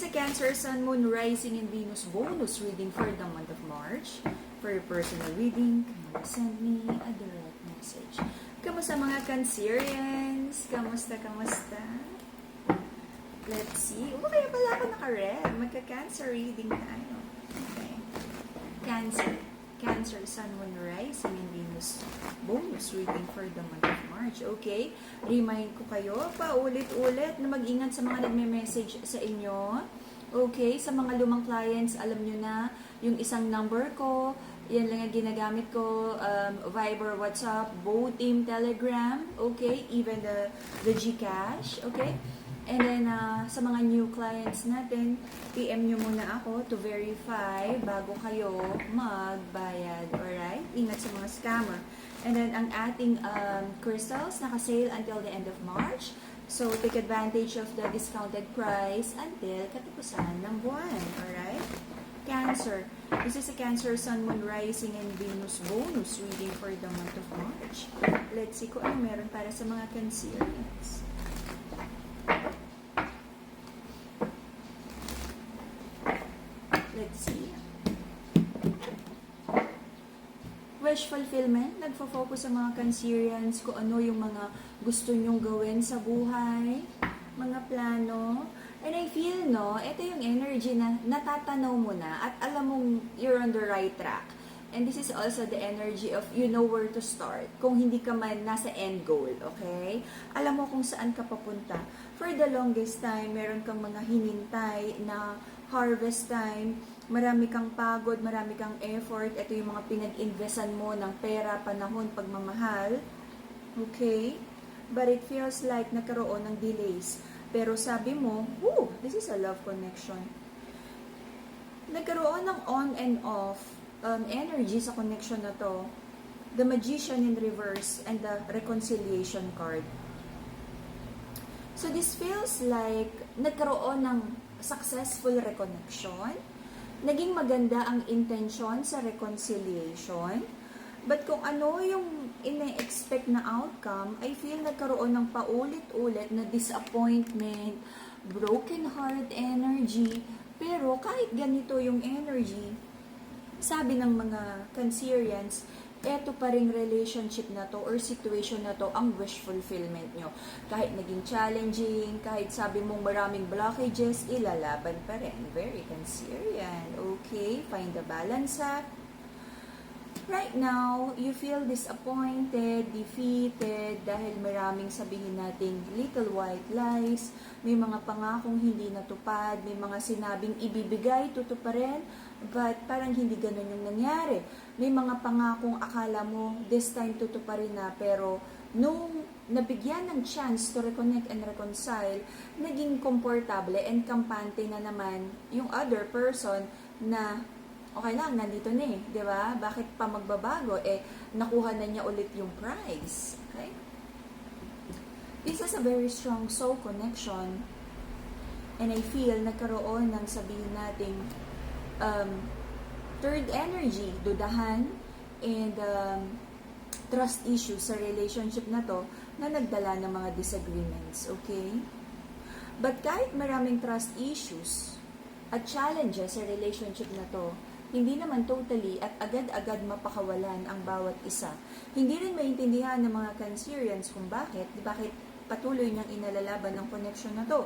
is a Cancer, Sun, Moon, Rising, and Venus bonus reading for the month of March. For your personal reading, send me a direct message. Kamusta mga Cancerians? Kamusta? Let's see. Kaya pala ako naka-red. Magka-Cancer reading tayo. Okay. Cancer, Sun, Moon, Rising, and Venus bonus reading for the month of March. Okay? Remind ko kayo, paulit-ulit na mag-ingat sa mga nagme-message sa inyo. Okay? Sa mga lumang clients, alam nyo na, yung isang number ko, yan lang ang ginagamit ko, Viber, WhatsApp, both team, Telegram, okay? Even the GCash, okay? And then, sa mga new clients natin, PM nyo muna ako to verify bago kayo magbayad. Alright? Ingat sa mga scammer. And then, ang ating crystals naka-sale until the end of March. So, take advantage of the discounted price until katapusan ng buwan. Alright? Cancer. This is a Cancer, Sun, Moon, Rising, and Venus bonus reading for the month of March. Let's see kung ano meron para sa mga Cancerians. Let's see. Wish fulfillment. Nagfo-focus sa mga Cancerians kung ano yung mga gusto nyong gawin sa buhay, mga plano. And I feel, ito yung energy na natatanaw mo na at alam mong you're on the right track. And this is also the energy of you know where to start. Kung hindi ka man nasa end goal, okay? Alam mo kung saan ka papunta. For the longest time, meron kang mga hinintay na harvest time, marami kang pagod, marami kang effort, ito yung mga pinag-investan mo ng pera, panahon, pagmamahal, okay? But it feels like nagkaroon ng delays. Pero sabi mo, this is a love connection. Nagkaroon ng on and off energy sa connection na to. The Magician in reverse and the Reconciliation card. So this feels like nagkaroon ng successful reconnection. Naging maganda ang intention sa reconciliation. But kung ano yung ine-expect na outcome, I feel nagkaroon ng paulit-ulit na disappointment, broken heart energy. Pero kahit ganito yung energy, sabi ng mga Cancerians, eto pa ring relationship na to or situation na to ang wish fulfillment nyo. Kahit naging challenging, kahit sabi mong maraming blockages, ilalaban pa rin. Very Cancerian. Okay, find the balance ha. Right now, you feel disappointed, defeated, dahil maraming sabihin nating little white lies, may mga pangakong hindi natupad, may mga sinabing ibibigay, tutuparin, but parang hindi ganun yung nangyari. May mga pangakong akala mo, this time tutuparin na, pero nung nabigyan ng chance to reconnect and reconcile, naging komportable and kampante na naman yung other person na okay lang, nandito na eh, di ba? Bakit pa magbabago? Nakuha na niya ulit yung prize. Okay? This is a very strong soul connection. And I feel nagkaroon ng sabihin nating third energy, dudahan, and trust issues sa relationship na to na nagdala ng mga disagreements. Okay? But kahit maraming trust issues at challenges sa relationship na to, hindi naman totally at agad-agad mapakawalan ang bawat isa. Hindi rin maintindihan ng mga Cancerians kung bakit patuloy niyang inalalaban ng connection na to.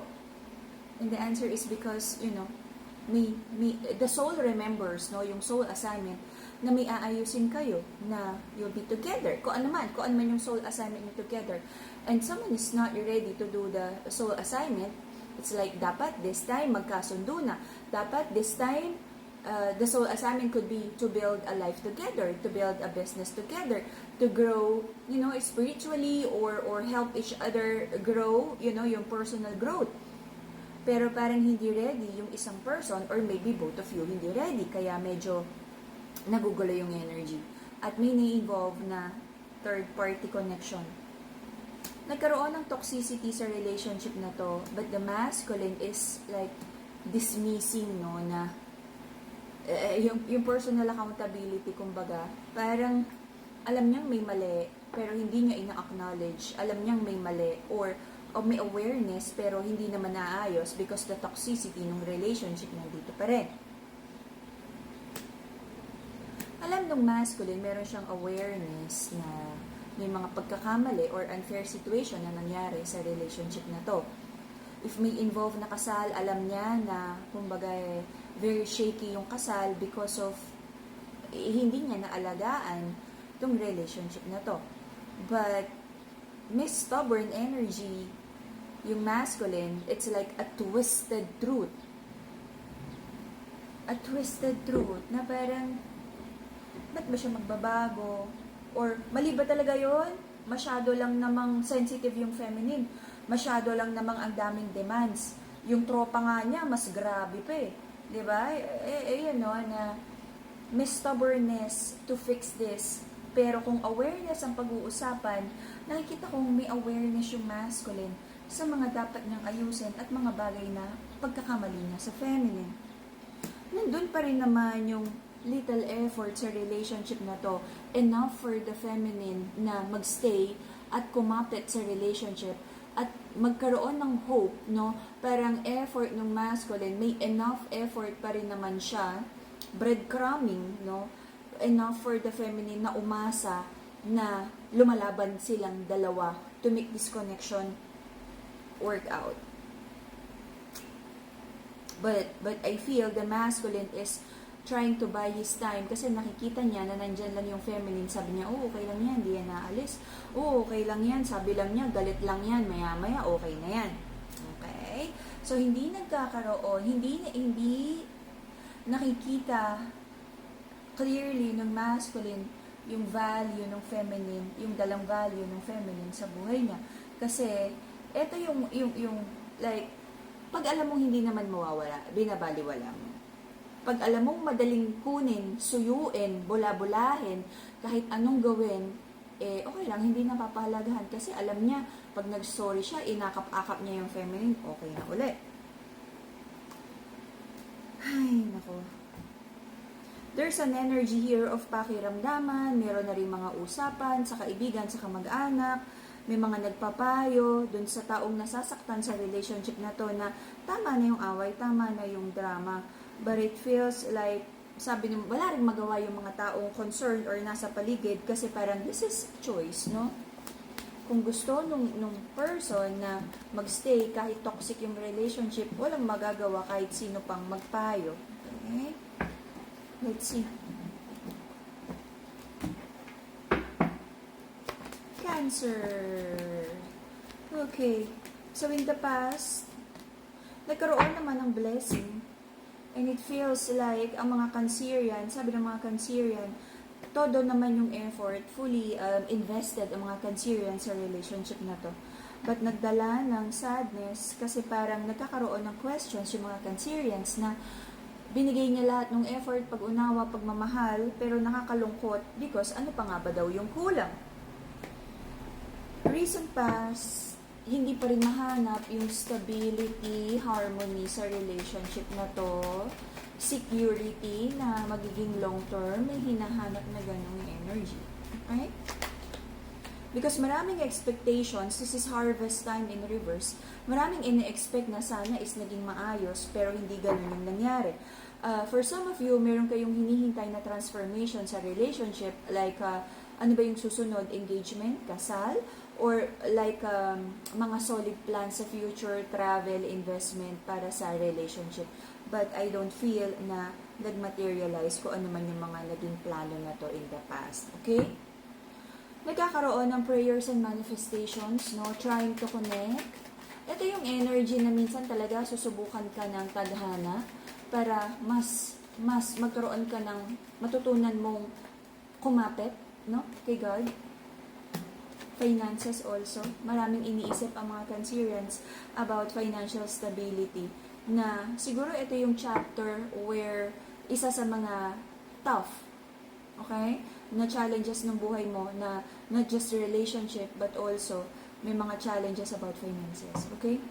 And the answer is because, the soul remembers, yung soul assignment, na may aayusin kayo, na you'll be together. Kung ano man yung soul assignment niyo together. And someone is not ready to do the soul assignment, it's like, dapat this time magkasundo na. Dapat this time, the soul assignment could be to build a life together, to build a business together, to grow, spiritually or help each other grow, yung personal growth. Pero parang hindi ready yung isang person or maybe both of you hindi ready, kaya medyo nagugulo yung energy. At may na-involve na third party connection. Nagkaroon ng toxicity sa relationship na to, but the masculine is like dismissing, na yung personal accountability, kumbaga, parang alam niyang may mali, pero hindi niya ina-acknowledge. Alam niyang may mali, or may awareness pero hindi naman naayos because the toxicity ng relationship nandito pa rin. Alam nung masculine, meron siyang awareness na may mga pagkakamali or unfair situation na nangyari sa relationship na to. If may involved na kasal, alam niya na kumbaga very shaky yung kasal because of hindi niya naalagaan tong relationship na to. But may stubborn energy yung masculine, it's like a twisted truth. A twisted truth na parang, ba't ba siya magbabago? Or mali ba talaga yon? Masyado lang namang sensitive yung feminine. Masyado lang namang ang daming demands. Yung tropa nga niya, mas grabe pa eh. Diba? Yun no, na may stubbornness to fix this. Pero kung awareness ang pag-uusapan, nakikita kong may awareness yung masculine sa mga dapat niyang ayusin at mga bagay na pagkakamali niya sa feminine. Nandun pa rin naman yung little effort sa relationship na to, enough for the feminine na magstay at kumapit sa relationship at magkaroon ng hope, no? Parang effort ng masculine, may enough effort pa rin naman siya, breadcrumbing, no? Enough for the feminine na umasa na lumalaban silang dalawa to make this connection work out. But I feel the masculine is trying to buy his time kasi nakikita niya na nandyan lang yung feminine. Sabi niya, oh, okay lang yan, di yan naalis. Oh, okay lang yan, sabi lang niya, galit lang yan, maya-maya, okay na yan. Okay? So, hindi nagkakaroon, hindi nakikita clearly ng masculine yung value ng feminine, yung dalang value ng feminine sa buhay niya. Kasi, eto yung like, pag alam mong hindi naman mawawala, binabaliwala mo. Pag alam mong madaling kunin, suyuin, bula-bulahin, kahit anong gawin, okay lang, hindi napapahalagahan. Kasi alam niya, pag nag-sorry siya, inakap-akap niya yung feminine, okay na ulit. Ay, nako. There's an energy here of pakiramdaman, meron na rin mga usapan sa kaibigan, sa kamag-anak, may mga nagpapayo dun sa taong nasasaktan sa relationship na to na tama na yung away, tama na yung drama. But it feels like, sabi nyo, wala rin magawa yung mga taong concerned or nasa paligid kasi parang this is choice, no? Kung gusto nung person na magstay kahit toxic yung relationship, walang magagawa kahit sino pang magpayo. Okay? Let's see. Cancer. Okay. So in the past, nagkaroon naman ng blessing. And it feels like ang mga Cancerian, sabi ng mga Cancerian, todo naman yung effort, fully invested ang mga Cancerian sa relationship na to. But nagdala ng sadness kasi parang nagkakaroon ng questions yung mga Cancerians na binigay niya lahat ng effort, pag-unawa, pagmamahal, pero nakakalungkot because ano pa nga ba daw yung kulang? Recent past, hindi pa rin mahanap yung stability, harmony sa relationship na to, security na magiging long-term, may hinahanap na ganong energy. Okay? Because maraming expectations, this is harvest time in reverse, maraming ine-expect na sana is naging maayos, pero hindi ganun yung nangyari. For some of you, meron kayong hinihintay na transformation sa relationship, like, ano ba yung susunod? Engagement? Kasal? Or like mga solid plans sa future, travel, investment para sa relationship. But I don't feel na nag-materialize kung ano man yung mga naging plano na to in the past. Okay? Nagkakaroon ng prayers and manifestations, no? Trying to connect. Ito yung energy na minsan talaga susubukan ka ng tadhana para mas magkaroon ka ng matutunan mong kumapit, no? Kay God. Finances also. Maraming iniisip ang mga Cancerians about financial stability. Na siguro ito yung chapter where isa sa mga tough, okay, na challenges ng buhay mo na not just relationship but also may mga challenges about finances. Okay?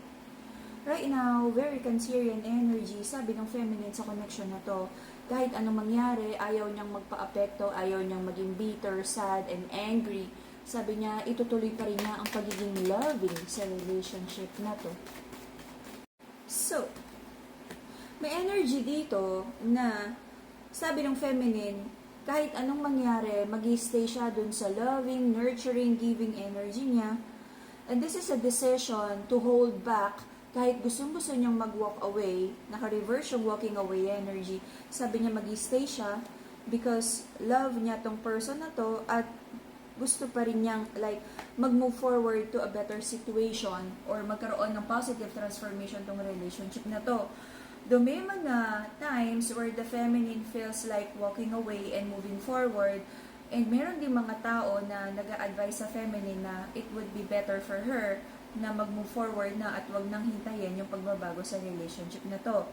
Right now, very Cancerian energy, sabi ng feminine sa connection na to, kahit anong mangyari, ayaw niyang magpa-apekto, ayaw niyang maging bitter, sad, and angry Sabi niya, itutuloy pa rin niya ang pagiging loving sa relationship na to. So, may energy dito na sabi ng feminine, kahit anong mangyari, mag-stay siya dun sa loving, nurturing, giving energy niya. And this is a decision to hold back kahit gustong-gusto niyang mag-walk away, naka-reverse yung walking away energy. Sabi niya mag-stay siya because love niya tong person na to at gusto pa rin niyang like mag-move forward to a better situation or magkaroon ng positive transformation tong relationship na to. Though may mga times where the feminine feels like walking away and moving forward, and meron din mga tao na nag-a-advise sa feminine na it would be better for her na mag-move forward na at wag nang hintayin yung pagbabago sa relationship na to.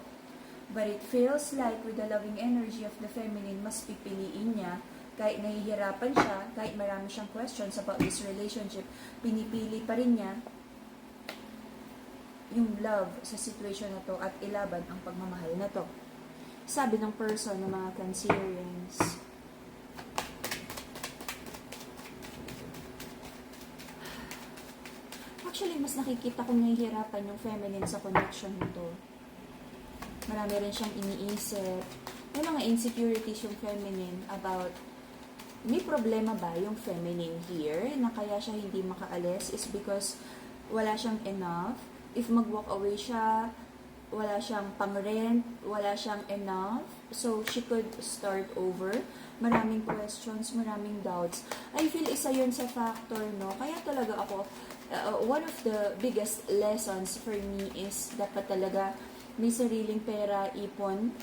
But it feels like with the loving energy of the feminine, mas pipiliin niya kahit nahihirapan siya, kahit marami siyang questions about this relationship, pinipili pa rin niya yung love sa situation na to at ilaban ang pagmamahal na to. Sabi ng person ng mga Cancerians. Actually, mas nakikita kong nahihirapan yung feminine sa connection nito. Marami rin siyang iniisip. May mga insecurities yung feminine about may problema ba yung feminine here na kaya siya hindi makaalis is because wala siyang enough. If mag-walk away siya, wala siyang pang-rent, wala siyang enough. So, she could start over. Maraming questions, maraming doubts. I feel isa yun sa factor, no? Kaya talaga ako, one of the biggest lessons for me is dapat talaga may sariling pera, ipon.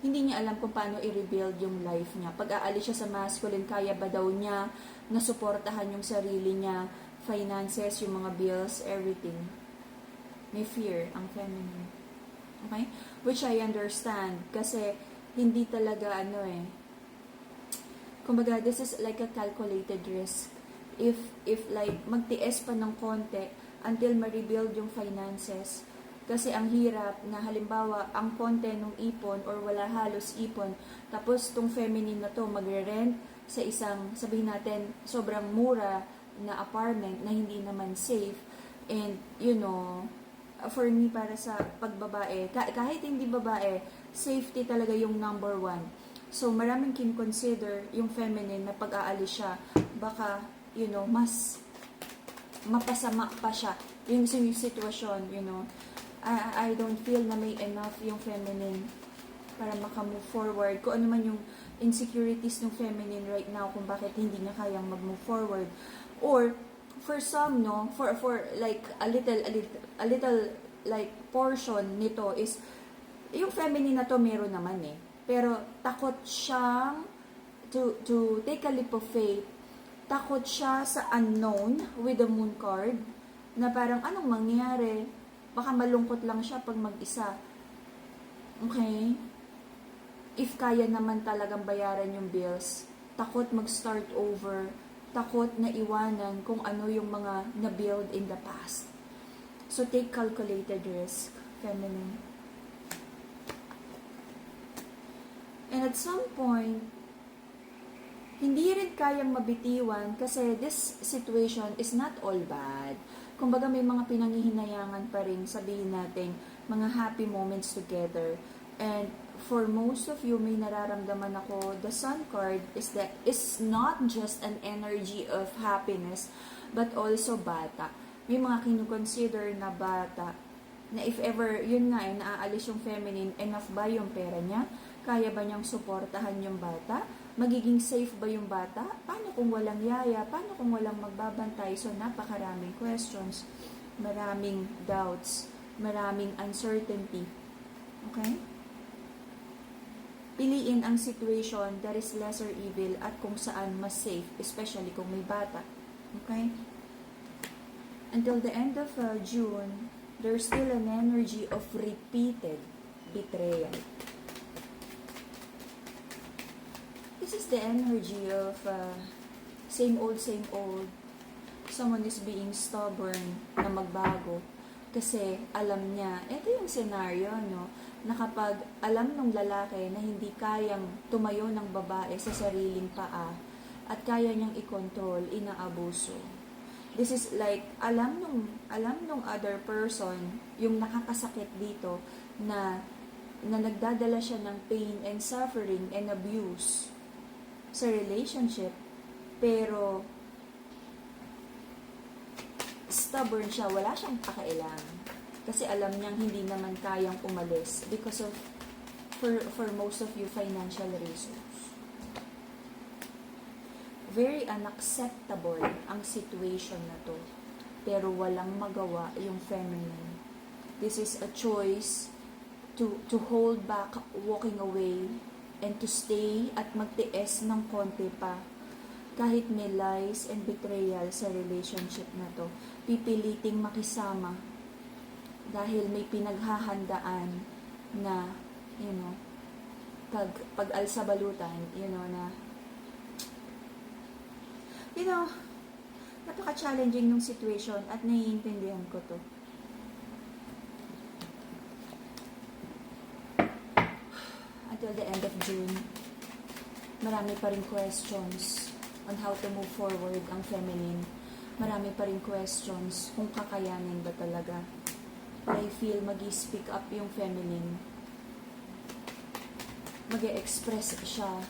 Hindi niya alam kung paano i-rebuild yung life niya. Pag aalis siya sa masculine, kaya ba daw niya nasuportahan yung sarili niya, finances, yung mga bills, everything. May fear ang feminine. Okay? Which I understand. Kasi hindi talaga kumbaga, this is like a calculated risk. If like, magtiis pa ng konti until ma-rebuild yung finances, kasi ang hirap na halimbawa, ang konti ng ipon or wala halos ipon, tapos tong feminine na to magre-rent sa isang, sabihin natin, sobrang mura na apartment na hindi naman safe. And, for me, para sa pagbabae, kahit hindi babae, safety talaga yung number one. So, maraming kin-consider yung feminine na pag-aalis siya, baka, mas mapasama pa siya yung sitwasyon, I don't feel na may enough yung feminine para makamove forward. Kung ano man yung insecurities ng feminine right now, kung bakit hindi niya kayang mag-move forward. Or, for some, for like a little like portion nito is, yung feminine na to meron naman pero takot siyang to take a leap of faith. Takot siya sa unknown with the moon card, na parang anong mangyari, baka malungkot lang siya pag mag-isa. Okay? If kaya naman talagang bayaran yung bills, takot mag-start over, takot na iwanan kung ano yung mga na-build in the past. So, take calculated risk, feminine. And at some point, hindi rin kayang mabitiwan kasi this situation is not all bad. Kumbaga may mga pinanghihinayangan pa rin, sabihin natin, mga happy moments together. And for most of you, may nararamdaman ako, the Sun card is not just an energy of happiness, but also bata. May mga kinukonsider na bata, na if ever, yun nga naaalis yung feminine, enough ba yung pera niya? Kaya ba niyang suportahan yung bata? Magiging safe ba yung bata? Paano kung walang yaya? Paano kung walang magbabantay? So, napakaraming questions, maraming doubts, maraming uncertainty. Okay? Piliin ang situation that is lesser evil at kung saan mas safe, especially kung may bata. Okay? Until the end of June, there's still an energy of repeated betrayal. This is the energy of same old, same old. Someone is being stubborn na magbago. Kasi alam niya, ito yung scenario, no? Na kapag alam ng lalaki na hindi kayang tumayo ng babae sa sariling paa at kaya niyang i-control, inaabuso. This is like, alam nung other person, yung nakakasakit dito, na nagdadala siya ng pain and suffering and abuse sa relationship, pero stubborn siya, wala siyang pakialam. Kasi alam niyang hindi naman kayang umalis because of, for most of you, financial reasons. Very unacceptable ang situation na to. Pero walang magawa yung feminine. This is a choice to hold back, walking away, and to stay at magtiis ng konti pa. Kahit may lies and betrayal sa relationship na to, pipiliting makisama dahil may pinaghahandaan na, pag-alsa balutan, napaka-challenging ng situation at naiintindihan ko to. Until the end of June, marami pa rin questions on how to move forward ang feminine. Marami pa rin questions kung kakayanin ba talaga. But I feel mag-speak up yung feminine. Mag-express siya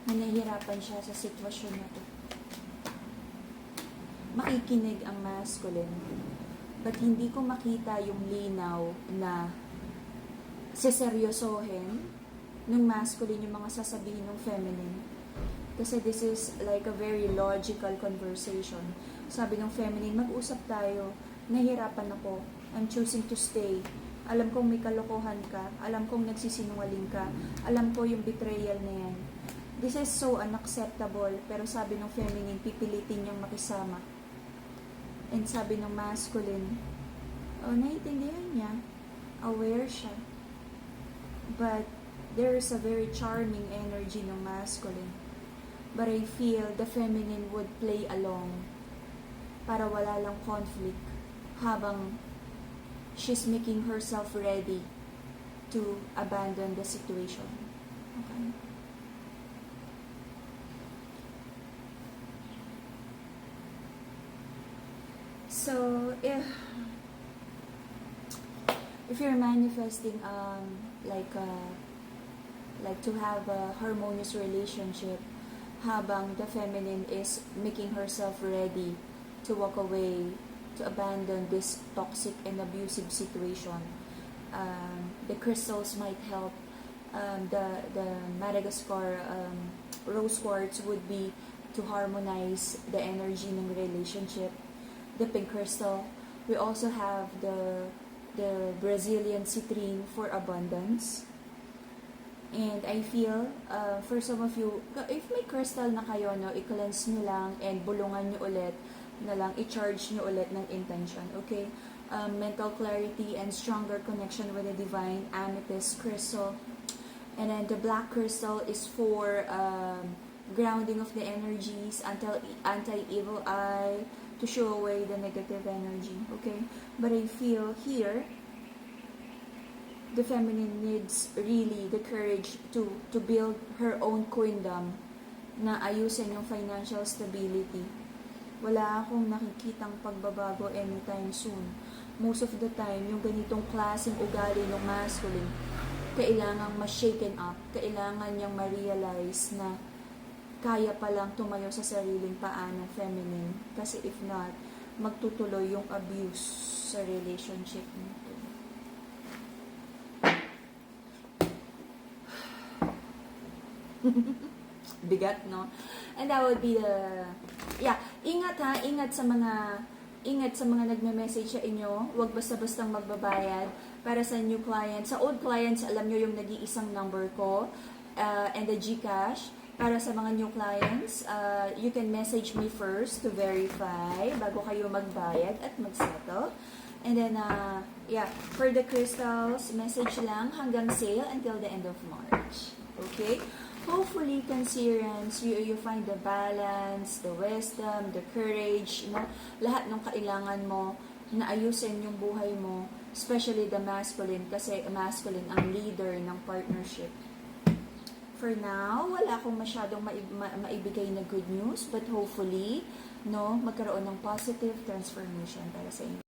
na nahihirapan siya sa sitwasyon na to. Makikinig ang masculine. But hindi ko makita yung linaw na seseryosohin ng masculine yung mga sasabihin ng feminine. Kasi this is like a very logical conversation. Sabi ng feminine, mag-usap tayo. Nahihirapan ako. I'm choosing to stay. Alam kong may kalokohan ka. Alam kong nagsisinungaling ka. Alam ko yung betrayal na yan. This is so unacceptable. Pero sabi ng feminine, pipilitin niyang makisama. And sabi ng masculine, naiintindihan niya. Aware siya. But there is a very charming energy ng masculine. But I feel the feminine would play along para wala lang conflict habang she's making herself ready to abandon the situation. Okay? So, if you're manifesting like to have a harmonious relationship, habang the feminine is making herself ready to walk away, to abandon this toxic and abusive situation. The crystals might help. The Madagascar rose quartz would be to harmonize the energy ng relationship. The pink crystal. We also have the Brazilian citrine for abundance. And I feel, for some of you, if may crystal na kayo, i-cleanse nyo lang and bulungan nyo ulit na lang, i-charge nyo ulit ng intention, okay? Mental clarity and stronger connection with the divine, amethyst crystal. And then the black crystal is for grounding of the energies, anti-evil eye, to show away the negative energy, okay? But I feel here, the feminine needs really the courage to build her own queendom, na ayusin yung financial stability. Wala akong nakikitang pagbabago anytime soon. Most of the time, yung ganitong klaseng ugali ng masculine, kailangang ma-shaken up, kailangan niyang ma-realize na kaya palang tumayo sa sariling paa ng feminine. Kasi if not, magtutuloy yung abuse sa relationship nito. Bigat, no? And that would be the... Yeah, ingat sa mga nagme-message sa inyo. Huwag basta-bastang magbabayad para sa new clients. Sa old clients, alam nyo yung nag-iisang number ko and the GCash. Para sa mga new clients, you can message me first to verify bago kayo magbayad at mag-settle. And then, for the crystals, message lang hanggang sale until the end of March. Okay? Hopefully, Cancerians, you find the balance, the wisdom, the courage, lahat ng kailangan mo na ayusin yung buhay mo, especially the masculine, kasi masculine ang leader ng partnership. For now, wala akong masyadong maibigay na good news, but hopefully, no, magkaroon ng positive transformation para sa inyo.